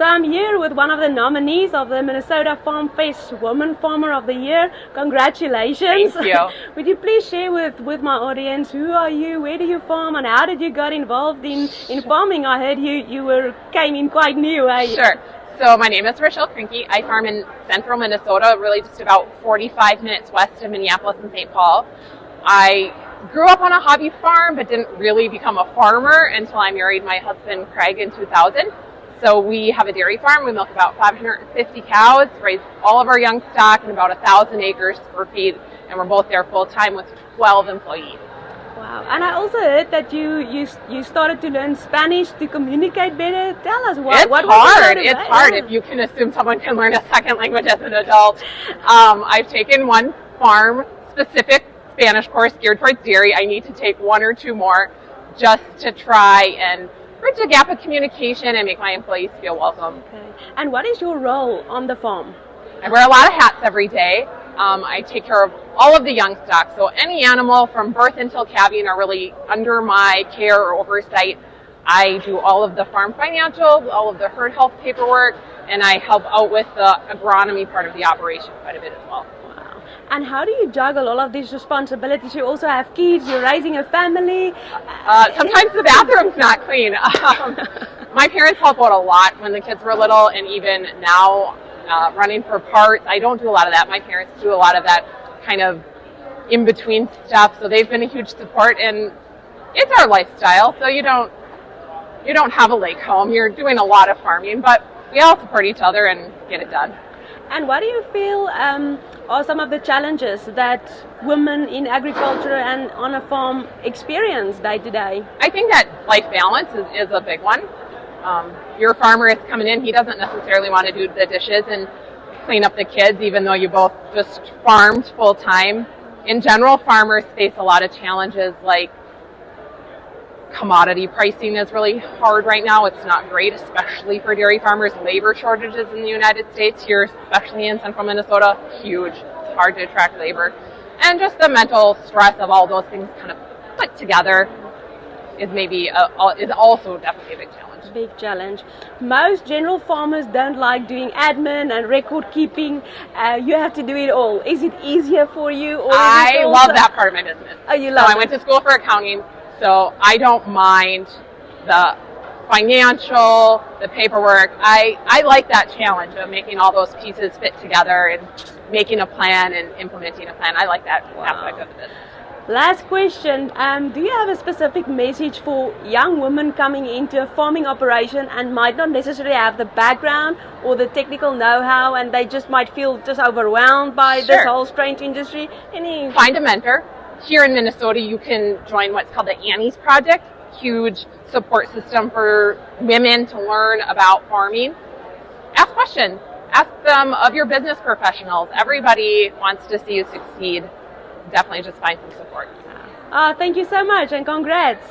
So I'm here with one of the nominees of the Minnesota Farm Fest Woman Farmer of the Year. Congratulations. Thank you. Would you please share with my audience, who are you, where do you farm, and how did you get involved in farming? I heard you came in quite new. Sure. So my name is Rachelle Krienke. I farm in central Minnesota, really just about 45 minutes west of Minneapolis and St. Paul. I grew up on a hobby farm, but didn't really become a farmer until I married my husband, Craig, in 2000. So we have a dairy farm. We milk about 550 cows, raise all of our young stock in about 1,000 acres for feed, and we're both there full time with 12 employees. Wow. And I also heard that you started to learn Spanish to communicate better. Tell us what It's was hard. it? It's hard if you can assume someone can learn a second language as an adult. I've taken one farm-specific Spanish course geared towards dairy. I need to take one or two more just to try and bridge the gap of communication and make my employees feel welcome. Okay. And what is your role on the farm? I wear a lot of hats every day. I take care of all of the young stock. So any animal from birth until calving are really under my care or oversight. I do all of the farm financials, all of the herd health paperwork, and I help out with the agronomy part of the operation quite a bit as well. Wow. And how do you juggle all of these responsibilities? You also have kids, you're raising a family. Sometimes the bathroom's not clean. My parents help out a lot when the kids were little, and even now running for parts. I don't do a lot of that. My parents do a lot of that kind of in-between stuff, so they've been a huge support, and it's our lifestyle, so you don't have a lake home. You're doing a lot of farming, but we all support each other and get it done. And what do you feel are some of the challenges that women in agriculture and on a farm experience day to day? I think that life balance is a big one. Your farmer is coming in, he doesn't necessarily want to do the dishes and clean up the kids, even though you both just farmed full time. In general, farmers face a lot of challenges, like commodity pricing is really hard right now. It's not great, especially for dairy farmers. Labor shortages in the United States here, especially in central Minnesota, huge. It's hard to attract labor. And just the mental stress of all those things kind of put together is also definitely a big challenge. Big challenge. Most general farmers don't like doing admin and record keeping. You have to do it all. Is it easier for you? Or I love that part of my business. Oh, you love it. I went to school for accounting, so I don't mind the financial, the paperwork. I like that challenge of making all those pieces fit together and making a plan and implementing a plan. I like that aspect of the business. Last question, do you have a specific message for young women coming into a farming operation and might not necessarily have the background or the technical know-how, and they just might feel just overwhelmed by this whole strange industry? Find a mentor. Here in Minnesota, you can join what's called the Annie's Project, huge support system for women to learn about farming. Ask questions. Ask them of your business professionals. Everybody wants to see you succeed. Definitely just find some support. Thank you so much and congrats.